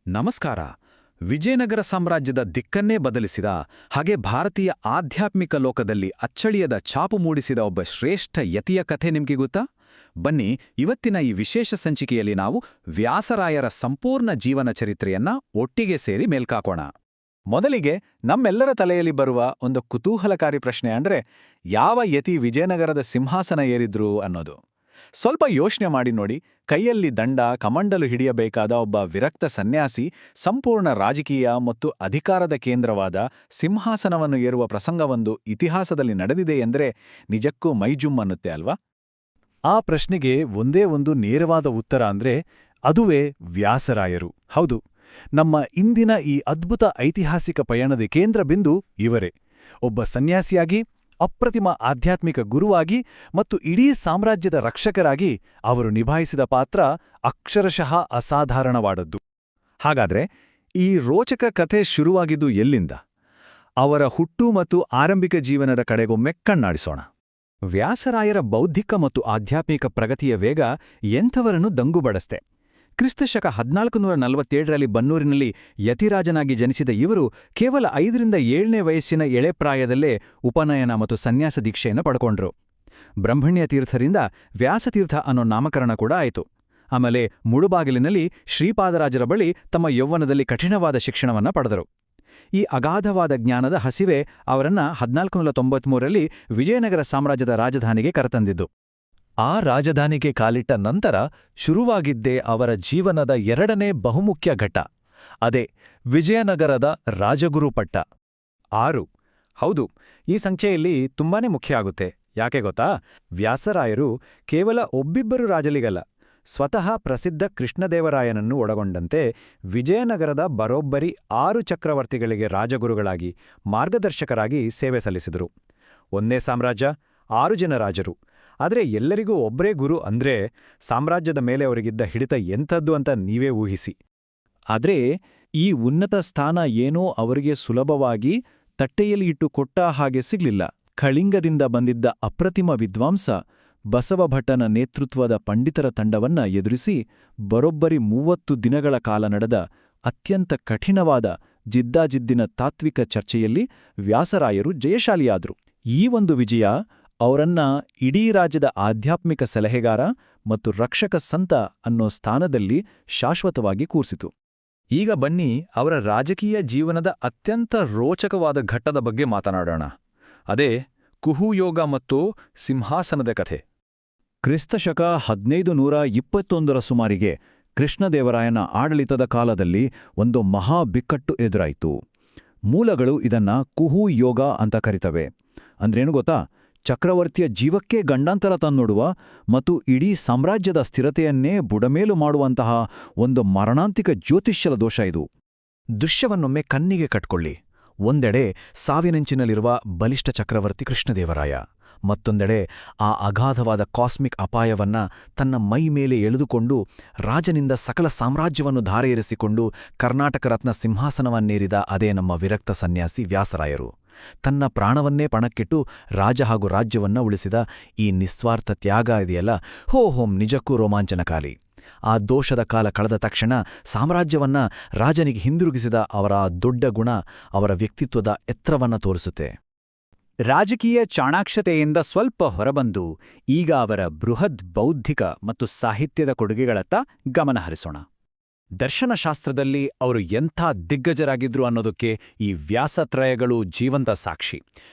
ನಮಸ್ಕಾರ. ವಿಜಯನಗರ ಸಾಮ್ರಾಜ್ಯದ ದಿಕ್ಕನ್ನೇ ಬದಲಿಸಿದ ಹಾಗೆ ಭಾರತೀಯ ಆಧ್ಯಾತ್ಮಿಕ ಲೋಕದಲ್ಲಿ ಅಚ್ಚಳಿಯದ ಛಾಪು ಮೂಡಿಸಿದ ಒಬ್ಬ ಶ್ರೇಷ್ಠ ಯತಿಯ ಕಥೆ ನಿಮ್ಗೆ ಗೊತ್ತಾ? ಬನ್ನಿ, ಇವತ್ತಿನ ಈ ವಿಶೇಷ ಸಂಚಿಕೆಯಲ್ಲಿ ನಾವು ವ್ಯಾಸರಾಯರ ಸಂಪೂರ್ಣ ಜೀವನ ಚರಿತ್ರೆಯನ್ನ ಒಟ್ಟಿಗೆ ಸೇರಿ ಮೇಲ್ಕಾಕೋಣ. ಮೊದಲಿಗೆ ನಮ್ಮೆಲ್ಲರ ತಲೆಯಲ್ಲಿ ಬರುವ ಒಂದು ಕುತೂಹಲಕಾರಿ ಪ್ರಶ್ನೆ ಅಂದ್ರೆ, ಯಾವ ಯತಿ ವಿಜಯನಗರದ ಸಿಂಹಾಸನ ಏರಿದ್ರು ಅನ್ನೋದು. ಸ್ವಲ್ಪ ಯೋಚನೆ ಮಾಡಿ ನೋಡಿ. ಕೈಯಲ್ಲಿ ದಂಡ ಕಮಂಡಲು ಹಿಡಿಯಬೇಕಾದ ಒಬ್ಬ ವಿರಕ್ತ ಸನ್ಯಾಸಿ ಸಂಪೂರ್ಣ ರಾಜಕೀಯ ಮತ್ತು ಅಧಿಕಾರದ ಕೇಂದ್ರವಾದ ಸಿಂಹಾಸನವನ್ನು ಏರುವ ಪ್ರಸಂಗವೊಂದು ಇತಿಹಾಸದಲ್ಲಿ ನಡೆದಿದೆ ಎಂದರೆ ನಿಜಕ್ಕೂ ಮೈಜುಮ್ ಅನ್ನುತ್ತೆ ಅಲ್ವಾ? ಆ ಪ್ರಶ್ನೆಗೆ ಒಂದೇ ಒಂದು ನೇರವಾದ ಉತ್ತರ ಅಂದ್ರೆ ಅದುವೇ ವ್ಯಾಸರಾಯರು. ಹೌದು, ನಮ್ಮ ಇಂದಿನ ಈ ಅದ್ಭುತ ಐತಿಹಾಸಿಕ ಪಯಣದ ಕೇಂದ್ರ ಬಿಂದು ಇವರೇ. ಒಬ್ಬ ಸನ್ಯಾಸಿಯಾಗಿ, ಅಪ್ರತಿಮ ಆಧ್ಯಾತ್ಮಿಕ ಗುರುವಾಗಿ ಮತ್ತು ಇಡೀ ಸಾಮ್ರಾಜ್ಯದ ರಕ್ಷಕರಾಗಿ ಅವರು ನಿಭಾಯಿಸಿದ ಪಾತ್ರ ಅಕ್ಷರಶಃ ಅಸಾಧಾರಣವಾದದ್ದು. ಹಾಗಾದ್ರೆ ಈ ರೋಚಕ ಕಥೆ ಶುರುವಾಗಿದ್ದು ಎಲ್ಲಿಂದ? ಅವರ ಹುಟ್ಟು ಮತ್ತು ಆರಂಭಿಕ ಜೀವನದ ಕಡೆಗೊಮ್ಮೆ ಕಣ್ಣಾಡಿಸೋಣ. ವ್ಯಾಸರಾಯರ ಬೌದ್ಧಿಕ ಮತ್ತು ಆಧ್ಯಾತ್ಮಿಕ ಪ್ರಗತಿಯ ವೇಗ ಎಂಥವರನ್ನು ದಂಗುಬಡಿಸ್ತೆ. ಕ್ರಿಸ್ತಶಕ 1447ರಲ್ಲಿ ಬನ್ನೂರಿನಲ್ಲಿ ಯತಿರಾಜನಾಗಿ ಜನಿಸಿದ ಇವರು ಕೇವಲ 5ರಿಂದ 7ನೇ ವಯಸ್ಸಿನ ಎಳೆಪ್ರಾಯದಲ್ಲೇ ಉಪನಯನ ಮತ್ತು ಸನ್ಯಾಸ ದೀಕ್ಷೆಯನ್ನು ಪಡ್ಕೊಂಡ್ರು. ಬ್ರಹ್ಮಣ್ಯ ತೀರ್ಥರಿಂದ ವ್ಯಾಸತೀರ್ಥ ಅನ್ನೋ ನಾಮಕರಣ ಕೂಡ ಆಯಿತು. ಆಮೇಲೆ ಮುಳುಬಾಗಿಲಿನಲ್ಲಿ ಶ್ರೀಪಾದರಾಜರ ಬಳಿ ತಮ್ಮ ಯೌವನದಲ್ಲಿ ಕಠಿಣವಾದ ಶಿಕ್ಷಣವನ್ನ ಪಡೆದರು. ಈ ಅಗಾಧವಾದ ಜ್ಞಾನದ ಹಸಿವೆ ಅವರನ್ನ 1493ರಲ್ಲಿ ವಿಜಯನಗರ ಸಾಮ್ರಾಜ್ಯದ ರಾಜಧಾನಿಗೆ ಕರೆತಂದಿದ್ದು. ಆ ರಾಜಧಾನಿಗೆ ಕಾಲಿಟ್ಟ ನಂತರ ಶುರುವಾಗಿದ್ದೇ ಅವರ ಜೀವನದ 2ನೇ ಬಹುಮುಖ್ಯ ಘಟ್ಟ. ಅದೇ ವಿಜಯನಗರದ ರಾಜಗುರು ಪಟ್ಟ. 6. ಹೌದು, ಈ ಸಂಖ್ಯೆಯಲ್ಲಿ ತುಂಬಾನೇ ಮುಖ್ಯ ಆಗುತ್ತೆ. ಯಾಕೆ ಗೊತ್ತಾ? ವ್ಯಾಸರಾಯರು ಕೇವಲ ಒಬ್ಬಿಬ್ಬರು ರಾಜಲಿಗಲ್ಲ, ಸ್ವತಃ ಪ್ರಸಿದ್ಧ ಕೃಷ್ಣದೇವರಾಯನನ್ನು ಒಳಗೊಂಡಂತೆ ವಿಜಯನಗರದ ಬರೋಬ್ಬರಿ 6 ಚಕ್ರವರ್ತಿಗಳಿಗೆ ರಾಜಗುರುಗಳಾಗಿ, ಮಾರ್ಗದರ್ಶಕರಾಗಿ ಸೇವೆ ಸಲ್ಲಿಸಿದರು. ಒಂದೇ ಸಾಮ್ರಾಜ್ಯ, 6 ಜನ ರಾಜರು. ಆದರೆ ಎಲ್ಲರಿಗೂ ಒಬ್ಬರೇ ಗುರು ಅಂದ್ರೆ ಸಾಮ್ರಾಜ್ಯದ ಮೇಲೆ ಅವರಿಗಿದ್ದ ಹಿಡಿತ ಎಂಥದ್ದು ಅಂತ ನೀವೇ ಊಹಿಸಿ. ಆದ್ರೆ ಈ ಉನ್ನತ ಸ್ಥಾನ ಏನೋ ಅವರಿಗೆ ಸುಲಭವಾಗಿ ತಟ್ಟೆಯಲ್ಲಿ ಇಟ್ಟು ಕೊಟ್ಟ ಹಾಗೆ ಸಿಗ್ಲಿಲ್ಲ. ಕಳಿಂಗದಿಂದ ಬಂದಿದ್ದ ಅಪ್ರತಿಮ ವಿದ್ವಾಂಸ ಬಸವಭಟ್ಟನ ನೇತೃತ್ವದ ಪಂಡಿತರ ತಂಡವನ್ನ ಎದುರಿಸಿ ಬರೋಬ್ಬರಿ 30 ದಿನಗಳ ಕಾಲ ನಡೆದ ಅತ್ಯಂತ ಕಠಿಣವಾದ ಜಿದ್ದಾಜಿದ್ದಿನ ತಾತ್ವಿಕ ಚರ್ಚೆಯಲ್ಲಿ ವ್ಯಾಸರಾಯರು ಜಯಶಾಲಿಯಾದರು. ಈ ಒಂದು ವಿಜಯ ಅವರನ್ನ ಇಡೀ ರಾಜ್ಯದ ಆಧ್ಯಾತ್ಮಿಕ ಸಲಹೆಗಾರ ಮತ್ತು ರಕ್ಷಕ ಸಂತ ಅನ್ನೋ ಸ್ಥಾನದಲ್ಲಿ ಶಾಶ್ವತವಾಗಿ ಕೂರಿಸಿತು. ಈಗ ಬನ್ನಿ, ಅವರ ರಾಜಕೀಯ ಜೀವನದ ಅತ್ಯಂತ ರೋಚಕವಾದ ಘಟ್ಟದ ಬಗ್ಗೆ ಮಾತನಾಡೋಣ. ಅದೇ ಕುಹುಯೋಗ ಮತ್ತು ಸಿಂಹಾಸನದ ಕಥೆ. ಕ್ರಿಸ್ತಶಕ 1521ರ ಸುಮಾರಿಗೆ ಕೃಷ್ಣದೇವರಾಯನ ಆಡಳಿತದ ಕಾಲದಲ್ಲಿ ಒಂದು ಮಹಾ ಬಿಕ್ಕಟ್ಟು ಎದುರಾಯಿತು. ಮೂಲಗಳು ಇದನ್ನ ಕುಹುಯೋಗ ಅಂತ ಕರಿತವೆ. ಅಂದ್ರೇನು ಗೊತ್ತಾ? ಚಕ್ರವರ್ತಿಯ ಜೀವಕ್ಕೆ ಗಂಡಾಂತರ ತಂದೊಡುವ ಮತ್ತು ಇಡೀ ಸಾಮ್ರಾಜ್ಯದ ಸ್ಥಿರತೆಯನ್ನೇ ಬುಡಮೇಲು ಮಾಡುವಂತಹ ಒಂದು ಮರಣಾಂತಿಕ ಜ್ಯೋತಿಷ್ಯದ ದೋಷ ಇದು. ದೃಶ್ಯವನ್ನೊಮ್ಮೆ ಕಣ್ಣಿಗೆ ಕಟ್ಕೊಳ್ಳಿ. ಒಂದೆಡೆ ಸಾವಿನೆಂಚಿನಲ್ಲಿರುವ ಬಲಿಷ್ಠ ಚಕ್ರವರ್ತಿ ಕೃಷ್ಣದೇವರಾಯ, ಮತ್ತೊಂದೆಡೆ ಆ ಅಗಾಧವಾದ ಕಾಸ್ಮಿಕ್ ಅಪಾಯವನ್ನ ತನ್ನ ಮೈ ಮೇಲೆ ಎಳೆದುಕೊಂಡು ರಾಜನಿಂದ ಸಕಲ ಸಾಮ್ರಾಜ್ಯವನ್ನು ಧಾರೆಯೇರಿಸಿಕೊಂಡು ಕರ್ನಾಟಕ ರತ್ನ ಸಿಂಹಾಸನವನ್ನೇರಿದ ಅದೇ ನಮ್ಮ ವಿರಕ್ತ ಸನ್ಯಾಸಿ ವ್ಯಾಸರಾಯರು. ತನ್ನ ಪ್ರಾಣವನ್ನೇ ಪಣಕ್ಕಿಟ್ಟು ರಾಜ ಹಾಗೂ ರಾಜ್ಯವನ್ನ ಉಳಿಸಿದ ಈ ನಿಸ್ವಾರ್ಥ ತ್ಯಾಗ ಇದೆಯಲ್ಲ, ಹೋಂ ನಿಜಕ್ಕೂ ರೋಮಾಂಚನಕಾರಿ. ಆ ದೋಷದ ಕಾಲ ಕಳೆದ ತಕ್ಷಣ ಸಾಮ್ರಾಜ್ಯವನ್ನ ರಾಜನಿಗೆ ಹಿಂದಿರುಗಿಸಿದ ಅವರ ದೊಡ್ಡ ಗುಣ ಅವರ ವ್ಯಕ್ತಿತ್ವದ ಎತ್ತರವನ್ನ ತೋರಿಸುತ್ತೆ. ರಾಜಕೀಯ ಚಾಣಾಕ್ಷತೆಯಿಂದ ಸ್ವಲ್ಪ ಹೊರಬಂದು ಈಗ ಅವರ ಬೃಹದ್ ಬೌದ್ಧಿಕ ಮತ್ತು ಸಾಹಿತ್ಯದ ಕೊಡುಗೆಗಳತ್ತ ಗಮನಹರಿಸೋಣ. ದರ್ಶನಶಾಸ್ತ್ರದಲ್ಲಿ ಅವರು ಎಂಥ ದಿಗ್ಗಜರಾಗಿದ್ರು ಅನ್ನೋದಕ್ಕೆ ಈ ವ್ಯಾಸತ್ರಯಗಳು ಜೀವಂತ ಸಾಕ್ಷಿ.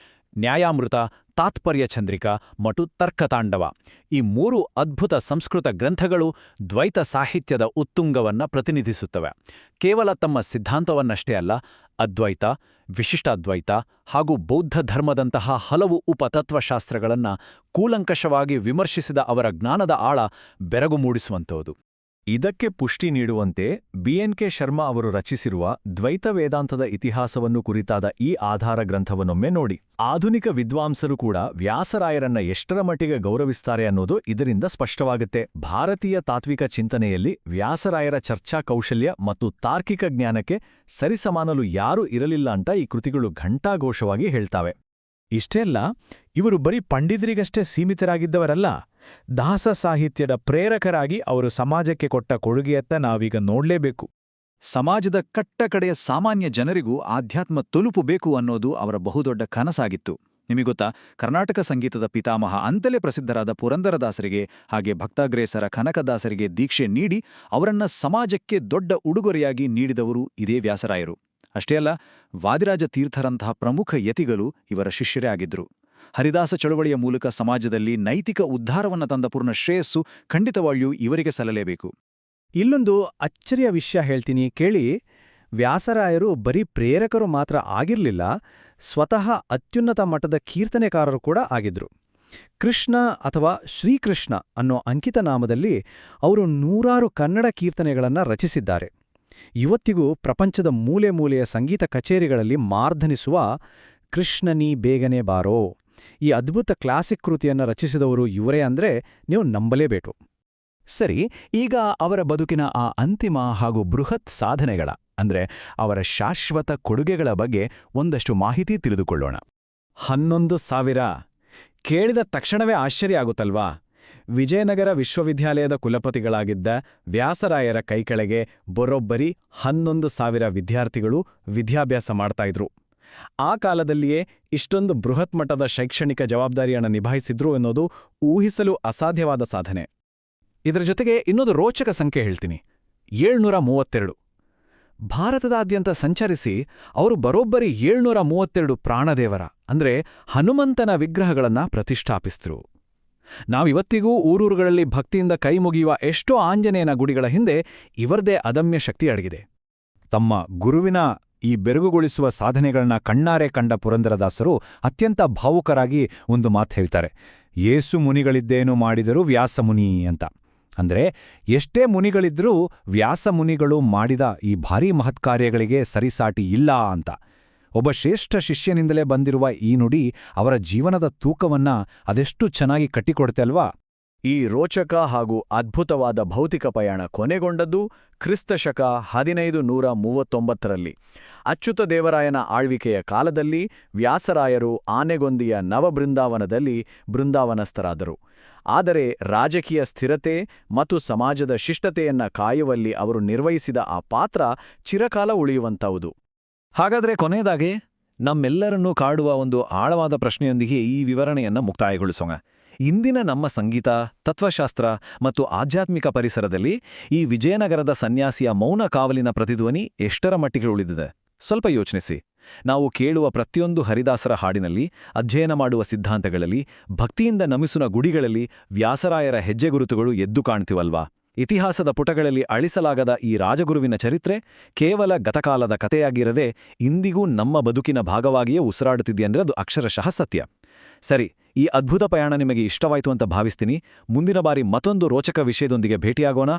ನ್ಯಾಯಾಮೃತ, ತಾತ್ಪರ್ಯ ಚಂದ್ರಿಕಾ ಮತ್ತು ತರ್ಕತಾಂಡವ, ಈ 3 ಅದ್ಭುತ ಸಂಸ್ಕೃತ ಗ್ರಂಥಗಳು ದ್ವೈತ ಸಾಹಿತ್ಯದ ಉತ್ತುಂಗವನ್ನ ಪ್ರತಿನಿಧಿಸುತ್ತವೆ. ಕೇವಲ ತಮ್ಮ ಸಿದ್ಧಾಂತವನ್ನಷ್ಟೇ ಅಲ್ಲ, ಅದ್ವೈತ, ವಿಶಿಷ್ಟಾದ್ವೈತ ಹಾಗೂ ಬೌದ್ಧ ಧರ್ಮದಂತಹ ಹಲವು ಉಪತತ್ವಶಾಸ್ತ್ರಗಳನ್ನ ಕೂಲಂಕಷವಾಗಿ ವಿಮರ್ಶಿಸಿದ ಅವರ ಜ್ಞಾನದ ಆಳ ಬೆರಗು ಮೂಡಿಸುವಂಥದ್ದು. ಇದಕ್ಕೆ ಪುಷ್ಟಿ ನೀಡುವಂತೆ BNK ಶರ್ಮಾ ಅವರು ರಚಿಸಿರುವ ದ್ವೈತ ವೇದಾಂತದ ಇತಿಹಾಸವನ್ನು ಕುರಿತಾದ ಈ ಆಧಾರ ಗ್ರಂಥವನ್ನೊಮ್ಮೆ ನೋಡಿ. ಆಧುನಿಕ ವಿದ್ವಾಂಸರು ಕೂಡ ವ್ಯಾಸರಾಯರನ್ನ ಎಷ್ಟರ ಮಟ್ಟಿಗೆ ಗೌರವಿಸ್ತಾರೆ ಅನ್ನೋದು ಇದರಿಂದ ಸ್ಪಷ್ಟವಾಗುತ್ತೆ. ಭಾರತೀಯ ತಾತ್ವಿಕ ಚಿಂತನೆಯಲ್ಲಿ ವ್ಯಾಸರಾಯರ ಚರ್ಚಾ ಕೌಶಲ್ಯ ಮತ್ತು ತಾರ್ಕಿಕ ಜ್ಞಾನಕ್ಕೆ ಸರಿಸಮಾನಲು ಯಾರೂ ಇರಲಿಲ್ಲ ಅಂತ ಈ ಕೃತಿಗಳು ಘಂಟಾಘೋಷವಾಗಿ ಹೇಳ್ತಾವೆ. ಇಷ್ಟೇ ಅಲ್ಲ, ಇವರು ಬರೀ ಪಂಡಿತರಿಗಷ್ಟೇ ಸೀಮಿತರಾಗಿದ್ದವರಲ್ಲ. ದಾಸ ಸಾಹಿತ್ಯದ ಪ್ರೇರಕರಾಗಿ ಅವರು ಸಮಾಜಕ್ಕೆ ಕೊಟ್ಟ ಕೊಡುಗೆಯತ್ತ ನಾವೀಗ ನೋಡ್ಲೇಬೇಕು. ಸಮಾಜದ ಕಟ್ಟಕಡೆಯ ಸಾಮಾನ್ಯ ಜನರಿಗೂ ಆಧ್ಯಾತ್ಮ ತಲುಪು ಬೇಕು ಅನ್ನೋದು ಅವರ ಬಹುದೊಡ್ಡ ಕನಸಾಗಿತ್ತು. ನಿಮಗೊತ್ತಾ, ಕರ್ನಾಟಕ ಸಂಗೀತದ ಪಿತಾಮಹ ಅಂತಲೇ ಪ್ರಸಿದ್ಧರಾದ ಪುರಂದರದಾಸರಿಗೆ ಹಾಗೆ ಭಕ್ತಾಗ್ರೇಸರ ಕನಕದಾಸರಿಗೆ ದೀಕ್ಷೆ ನೀಡಿ ಅವರನ್ನ ಸಮಾಜಕ್ಕೆ ದೊಡ್ಡ ಉಡುಗೊರೆಯಾಗಿ ನೀಡಿದವರು ಇದೇ ವ್ಯಾಸರಾಯರು. ಅಷ್ಟೇ ಅಲ್ಲ, ವಾದಿರಾಜ ತೀರ್ಥರಂತಹ ಪ್ರಮುಖ ಯತಿಗಳು ಇವರ ಶಿಷ್ಯರೇ ಆಗಿದ್ರು. ಹರಿದಾಸ ಚಳವಳಿಯ ಮೂಲಕ ಸಮಾಜದಲ್ಲಿ ನೈತಿಕ ಉದ್ಧಾರವನ್ನು ತಂದ ಪೂರ್ಣ ಶ್ರೇಯಸ್ಸು ಖಂಡಿತವಾಗಿಯೂ ಇವರಿಗೆ ಸಲ್ಲಲೇಬೇಕು. ಇಲ್ಲೊಂದು ಅಚ್ಚರಿಯ ವಿಷಯ ಹೇಳ್ತೀನಿ ಕೇಳಿ. ವ್ಯಾಸರಾಯರು ಬರೀ ಪ್ರೇರಕರು ಮಾತ್ರ ಆಗಿರಲಿಲ್ಲ, ಸ್ವತಃ ಅತ್ಯುನ್ನತ ಮಟ್ಟದ ಕೀರ್ತನೆಕಾರರು ಕೂಡ ಆಗಿದ್ರು. ಕೃಷ್ಣ ಅಥವಾ ಶ್ರೀಕೃಷ್ಣ ಅನ್ನೋ ಅಂಕಿತ ನಾಮದಲ್ಲಿ ಅವರು 100 ಕನ್ನಡ ಕೀರ್ತನೆಗಳನ್ನು ರಚಿಸಿದ್ದಾರೆ. ಇವತ್ತಿಗೂ ಪ್ರಪಂಚದ ಮೂಲೆ ಮೂಲೆಯ ಸಂಗೀತ ಕಚೇರಿಗಳಲ್ಲಿ ಮಾರ್ಧನಿಸುವ ಕೃಷ್ಣನೀ ಬೇಗನೆ ಬಾರೋ ಈ ಅದ್ಭುತ ಕ್ಲಾಸಿಕ್ ಕೃತಿಯನ್ನು ರಚಿಸಿದವರು ಇವರೇ ಅಂದ್ರೆ ನೀವು ನಂಬಲೇಬೇಕು. ಸರಿ, ಈಗ ಅವರ ಬದುಕಿನ ಆ ಅಂತಿಮ ಹಾಗೂ ಬೃಹತ್ ಸಾಧನೆಗಳ ಅಂದ್ರೆ ಅವರ ಶಾಶ್ವತ ಕೊಡುಗೆಗಳ ಬಗ್ಗೆ ಒಂದಷ್ಟು ಮಾಹಿತಿ ತಿಳಿದುಕೊಳ್ಳೋಣ. 11,000 ಕೇಳಿದ ತಕ್ಷಣವೇ ಆಶ್ಚರ್ಯ ಆಗುತ್ತಲ್ವಾ? ವಿಜಯನಗರ ವಿಶ್ವವಿದ್ಯಾಲಯದ ಕುಲಪತಿಗಳಾಗಿದ್ದ ವ್ಯಾಸರಾಯರ ಕೈಕೆಳಗೆ ಬರೋಬ್ಬರಿ 11,000 ವಿದ್ಯಾರ್ಥಿಗಳು ವಿದ್ಯಾಭ್ಯಾಸ ಮಾಡ್ತಾ ಇದ್ರು. ಆ ಕಾಲದಲ್ಲಿಯೇ ಇಷ್ಟೊಂದು ಬೃಹತ್ ಮಟ್ಟದ ಶೈಕ್ಷಣಿಕ ಜವಾಬ್ದಾರಿಯನ್ನು ನಿಭಾಯಿಸಿದ್ರು ಅನ್ನೋದು ಊಹಿಸಲು ಅಸಾಧ್ಯವಾದ ಸಾಧನೆ. ಇದರ ಜೊತೆಗೆ ಇನ್ನೊಂದು ರೋಚಕ ಸಂಖ್ಯೆ ಹೇಳ್ತೀನಿ, 732. ಭಾರತದಾದ್ಯಂತ ಸಂಚರಿಸಿ ಅವರು ಬರೋಬ್ಬರಿ 732 ಪ್ರಾಣದೇವರ ಅಂದ್ರೆ ಹನುಮಂತನ ವಿಗ್ರಹಗಳನ್ನ ಪ್ರತಿಷ್ಠಾಪಿಸಿದ್ರು. ನಾವಿವತ್ತಿಗೂ ಊರೂರುಗಳಲ್ಲಿ ಭಕ್ತಿಯಿಂದ ಕೈ ಮುಗಿಯುವ ಎಷ್ಟೋ ಆಂಜನೇಯನ ಗುಡಿಗಳ ಹಿಂದೆ ಇವರದೇ ಅದಮ್ಯ ಶಕ್ತಿ ಅಡಗಿದೆ. ತಮ್ಮ ಗುರುವಿನ ಈ ಬೆರಗುಗೊಳಿಸುವ ಸಾಧನೆಗಳನ್ನ ಕಣ್ಣಾರೆ ಕಂಡ ಪುರಂದರದಾಸರು ಅತ್ಯಂತ ಭಾವುಕರಾಗಿ ಒಂದು ಮಾತು ಹೇಳ್ತಾರೆ, ಯೇಸು ಮುನಿಗಳಿದ್ದೇನು ಮಾಡಿದರೂ ವ್ಯಾಸಮುನಿ ಅಂತ. ಅಂದ್ರೆ ಎಷ್ಟೇ ಮುನಿಗಳಿದ್ರೂ ವ್ಯಾಸಮುನಿಗಳು ಮಾಡಿದ ಈ ಭಾರೀ ಮಹತ್ಕಾರ್ಯಗಳಿಗೆ ಸರಿಸಾಟಿ ಇಲ್ಲ ಅಂತ. ಒಬ್ಬ ಶ್ರೇಷ್ಠ ಶಿಷ್ಯನಿಂದಲೇ ಬಂದಿರುವ ಈ ನುಡಿ ಅವರ ಜೀವನದ ತೂಕವನ್ನ ಅದೆಷ್ಟು ಚೆನ್ನಾಗಿ ಕಟ್ಟಿಕೊಡುತ್ತೆ ಅಲ್ವಾ? ಈ ರೋಚಕ ಹಾಗೂ ಅದ್ಭುತವಾದ ಭೌತಿಕ ಪಯಣ ಕೊನೆಗೊಂಡದ್ದು ಕ್ರಿಸ್ತಶಕ 1539ರಲ್ಲಿ. ಅಚ್ಯುತದೇವರಾಯನ ಆಳ್ವಿಕೆಯ ಕಾಲದಲ್ಲಿ ವ್ಯಾಸರಾಯರು ಆನೆಗೊಂದಿಯ ನವಬೃಂದಾವನದಲ್ಲಿ ಬೃಂದಾವನಸ್ಥರಾದರು. ಆದರೆ ರಾಜಕೀಯ ಸ್ಥಿರತೆ ಮತ್ತು ಸಮಾಜದ ಶಿಷ್ಟತೆಯನ್ನ ಕಾಯುವಲ್ಲಿ ಅವರು ನಿರ್ವಹಿಸಿದ ಆ ಪಾತ್ರ ಚಿರಕಾಲ ಉಳಿಯುವಂತಹುದು. ಹಾಗಾದ್ರೆ ಕೊನೆಯದಾಗೆ ನಮ್ಮೆಲ್ಲರನ್ನೂ ಕಾಡುವ ಒಂದು ಆಳವಾದ ಪ್ರಶ್ನೆಯೊಂದಿಗೆ ಈ ವಿವರಣೆಯನ್ನ ಮುಕ್ತಾಯಗೊಳಿಸೋಣ. ಇಂದಿನ ನಮ್ಮ ಸಂಗೀತ, ತತ್ವಶಾಸ್ತ್ರ ಮತ್ತು ಆಧ್ಯಾತ್ಮಿಕ ಪರಿಸರದಲ್ಲಿ ಈ ವಿಜಯನಗರದ ಸನ್ಯಾಸಿಯ ಮೌನ ಕಾವಲಿನ ಪ್ರತಿಧ್ವನಿ ಎಷ್ಟರ ಮಟ್ಟಿಗೆ ಉಳಿದಿದೆ? ಸ್ವಲ್ಪ ಯೋಚಿಸಿ. ನಾವು ಕೇಳುವ ಪ್ರತಿಯೊಂದು ಹರಿದಾಸರ ಹಾಡಿನಲ್ಲಿ, ಅಧ್ಯಯನ ಮಾಡುವ ಸಿದ್ಧಾಂತಗಳಲ್ಲಿ, ಭಕ್ತಿಯಿಂದ ನಮಿಸುವ ಗುಡಿಗಳಲ್ಲಿ ವ್ಯಾಸರಾಯರ ಹೆಜ್ಜೆಗುರುತುಗಳು ಎದ್ದು ಕಾಣ್ತಿವಲ್ವಾ? ಇತಿಹಾಸದ ಪುಟಗಳಲ್ಲಿ ಅಳಿಸಲಾಗದ ಈ ರಾಜಗುರುವಿನ ಚರಿತ್ರೆ ಕೇವಲ ಗತಕಾಲದ ಕಥೆಯಾಗಿರದೆ ಇಂದಿಗೂ ನಮ್ಮ ಬದುಕಿನ ಭಾಗವಾಗಿಯೇ ಉಸಿರಾಡುತ್ತಿದೆಯಂದ್ರೆ ಅದು ಅಕ್ಷರಶಃ ಸತ್ಯ. ಸರಿ, ಈ ಅದ್ಭುತ ಪಯಣ ನಿಮಗೆ ಇಷ್ಟವಾಯಿತು ಅಂತ ಭಾವಿಸ್ತೀನಿ. ಮುಂದಿನ ಬಾರಿ ಮತ್ತೊಂದು ರೋಚಕ ವಿಷಯದೊಂದಿಗೆ ಭೇಟಿಯಾಗೋಣ.